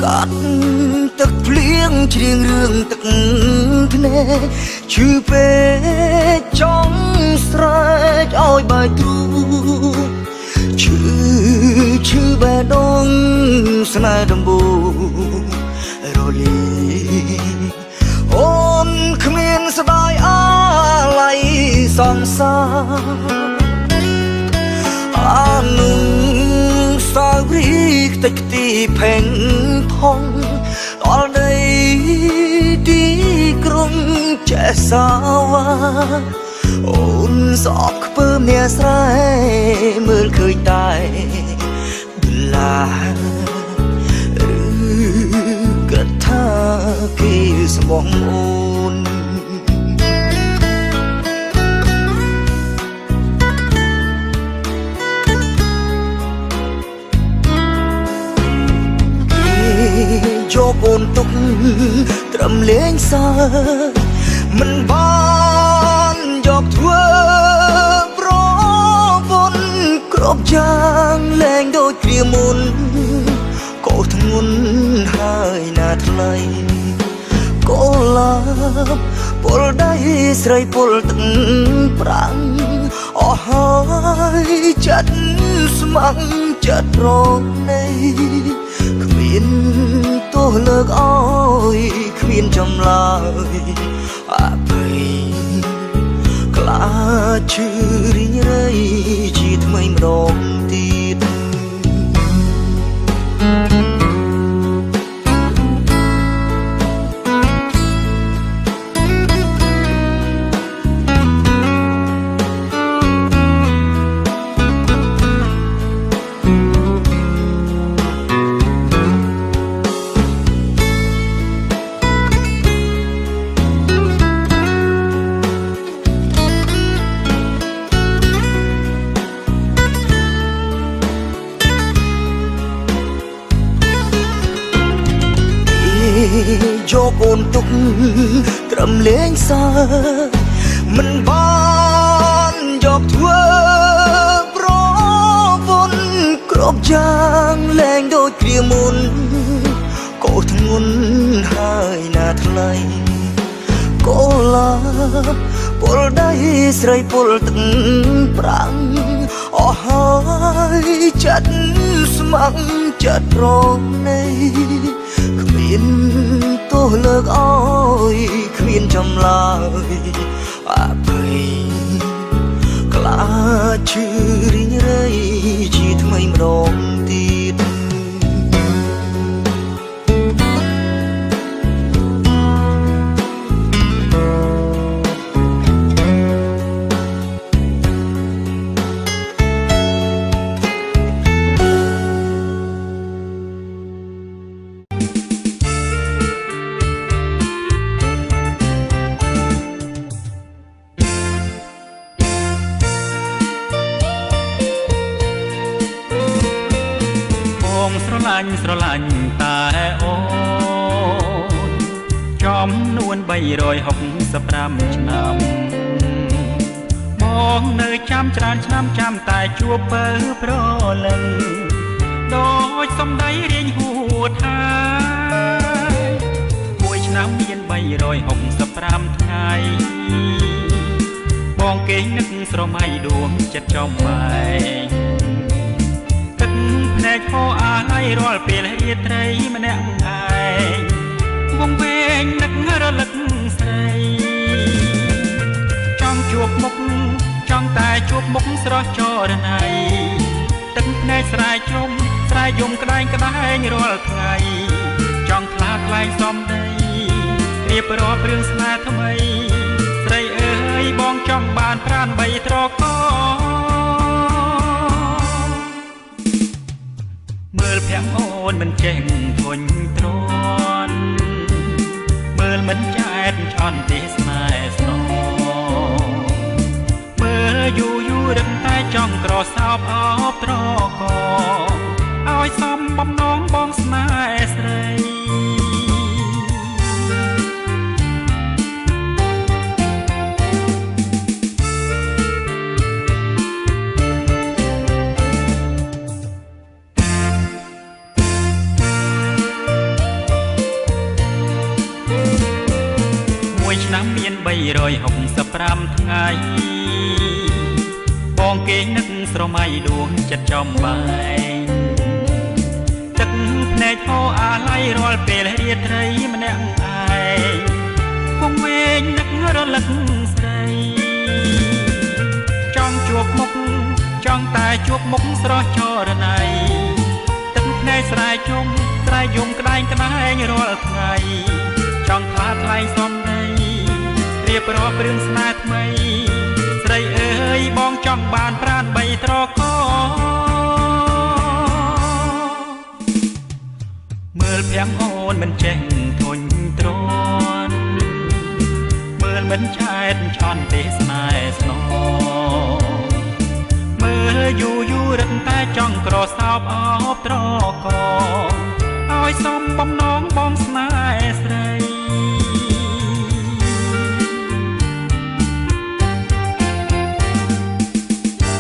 កាត់ទឹកភ្លៀងច្រៀងរឿងទឹកភ្នែកឈឺពេកចង់ស្រែកឲ្យបាយទ្រូឈឺបេះដូងស្នេហ៍ដំបូងរលីអូនគ្មានស្ដាយអាឡ័យសងសារអានុសាវរីយ៍តិចទីផេងផុងដល់ដីទីក្រុងចេះសាវ៉ាអូនស្អប់ខ្ពើមអ្នកស្រែមើលឃើញតែបលាឬគិតថាគេស្មោះអូនយកអូនទុកត្រឹមលេងសើមិនបានយកធ្វើប្រពន្ធគ្រប់យ៉ាងលែងដូចគ្រាមុនកោធ្ងន់ហើយណាថ្លៃកូឡាបពលដៃស្រីពលទឹកប្រាំងអស់ហើយចិត្តស្ម័គ្រចិត្តរងនៃគ្មានទោះលើកអើយគ្មានចម្លើយអភ័យខ្លាចឈឺរីងរៃជាថ្មីម្ដងទៀតយកអូនទុកត្រឹមលេងសើមិនបានយកធ្វើប្រពន្ធគ្រប់យ៉ាងលែងដូចគ្រាមុនកោធ្ងន់ហើយណាថ្លៃកូឡាពលដៃស្រីពលទឹកប្រាំងអស់ហើយចិត្តស្ម័គ្រចិត្តរងនៃគ្មានទោះលើកអើយគ្មានចម្លើយអភ័យខ្លាចឈឺរីងរៃជាថ្មីម្ដងទៀតស្រឡាញ់តែអូនចំនួន365ឆ្នាំបងនៅចាំច្រើនឆ្នាំចាំតែជួបបើប្រលឹងដូចសំដីរៀងហួតហើយមួយឆ្នាំមាន365ថ្ងៃបងគេនឹកស្រមៃដួងចិត្តចំបែកភ្នែកហូរអាយរាល់ពេលរាត្រីម្នាក់ឯងវងវែងនឹករលឹកស្រីចង់ជួបមុខចង់តែជួបមុខស្រស់ចរណៃទឹកភ្នែកស្រែកជុំស្រែកយំក្តែងក្តែងរាល់ថ្ងៃចង់ខ្លាចខ្លែងសំដីរៀបរាប់រឿងស្នេហ៍ថ្មីស្រីអើយបងចង់បានប្រាណបីត្រកមើលភាំងអូនមិនចេះធុញទ្រាន់មើលមិនចែកឆ្អន់ទេស្នេហ៍ស្នងមើលយូររឹងតែចង់ក្រសោបអោបត្រកឲ្យសំបំណងបងស្នេហ៍ស្រី មួយឆ្នាំមាន365ថ្ងៃបងគេនឹកស្រមៃដួងចិត្តចំបែងទឹកភ្នែកហូរអាឡ័យរាល់ពេលរាត្រីម្នាក់ឯងពងវែងនឹករលឹកស្រីចង់ជួបមុខចង់តែជួបមុខស្រស់ចរណៃទឹកភ្នែកស្រែជុំស្រែយំក្តែងក្តែងរាល់ថ្ងៃចង់ខ្លាថ្លៃសំដីរៀបរាប់រឿងស្នេហ៍ថ្មីស្រីអើយបងចង់បានប្រាណបីត្រកមើលភាំងអូនមិនចេះធុញទ្រាន់មើលមិនឆែតឆន់ទេស្នេហ៍ស្នងមើលយូរយូររឹកតែចង់ក្រសោបអបត្រកឲ្យសំបំ